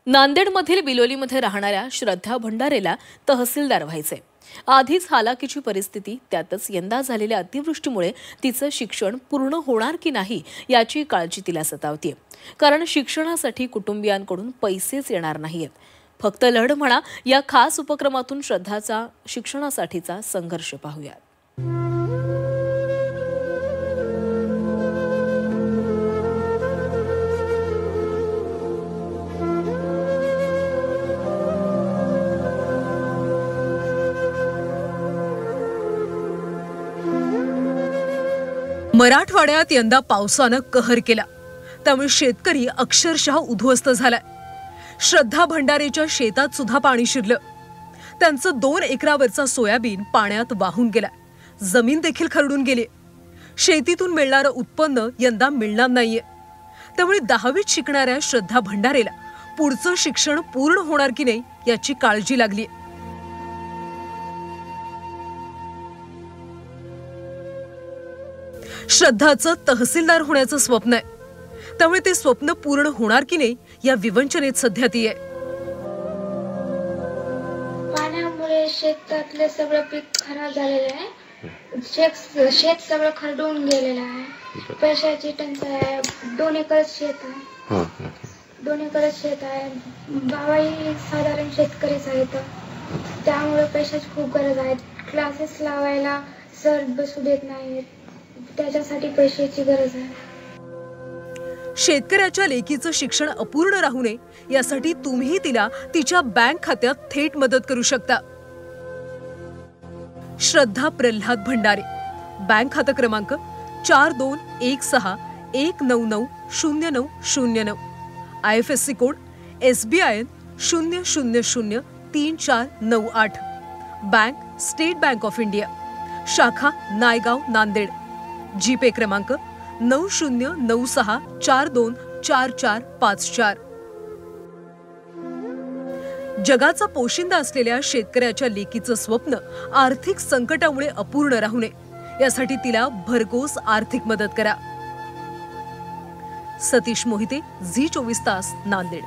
नांदेडमधील बिलोलीमध्ये राहणाऱ्या श्रद्धा भंडारेला तहसीलदार व्हायचे। आधीच हालाकीची परिस्थिती, त्यातच यंदा झालेल्या अतिवृष्टीमुळे तिचं शिक्षण पूर्ण होणार की नाही याची काळजी तिला सतावते। कारण शिक्षणासाठी कुटुंबियांकडून पैसेच येणार नाहीत। फक्त लढ म्हणा या खास उपक्रमातून श्रद्धाचा शिक्षणासाठीचा संघर्ष पाहूया। मराठवाड्यात यंदा पावसानं कहर केला, त्यामुळे शेतकरी अक्षरशः उद्ध्वस्त झालाय। श्रद्धा भंडारेच्या शेतात सुद्धा पाणी शिरलं। त्यांचं 2 एकरावरचा सोयाबीन पाण्यात वाहून गेलाय। जमीन देखील खरडून गेली। शेतीतून मिळणारं उत्पन्न यंदा मिळणार नाहीये। त्यामुळे 10वीत शिकणाऱ्या श्रद्धा भंडारेला पुढचं शिक्षण पूर्ण होणार की नाही याची काळजी लागली। श्रद्धाचं तहसीलदार होण्याचं स्वप्न आहे, त्यामुळे ते स्वप्न पूर्ण होणार की नाही या विवंचनेत सध्या ती आहे। पाण्यामुळे शेतातले सगळं पीक खराब झालेलं आहे। शेत सगळं खरडून गेलेलं आहे। पैशाची टंचाई आहे। 2 एकर शेत आहे। 2 एकर शेत आहे। बाबाही साधारण शेतकरीच आहेत, त्यामुळे पैशाची खूप गरज आहे। क्लासेस लावायला सर बसू देत नाहीत, त्याच्यासाठी पैशाची गरज आहे। शेतकऱ्याच्या लेकीचं शिक्षण अपूर्ण राहू नये यासाठी तुम्ही तिला तिच्या बँक खात्यात थेट मदत करू शकता। श्रद्धा प्रल्हाद भंडारे, बँक खाता क्रमांक 421619900909, IFSC code SBIN 00034998, bank state bank of India, शाखा नायगाव नांदेड, जीपे क्रमांक 9096424454। जगाचा पोशिंदा असलेल्या शेतकऱ्याच्या लेकीचं स्वप्न आर्थिक संकटामुळे अपूर्ण राहू नये यासाठी तिला भरघोस आर्थिक मदत करा। सतीश मोहिते, झी 24 तास, नांदेड।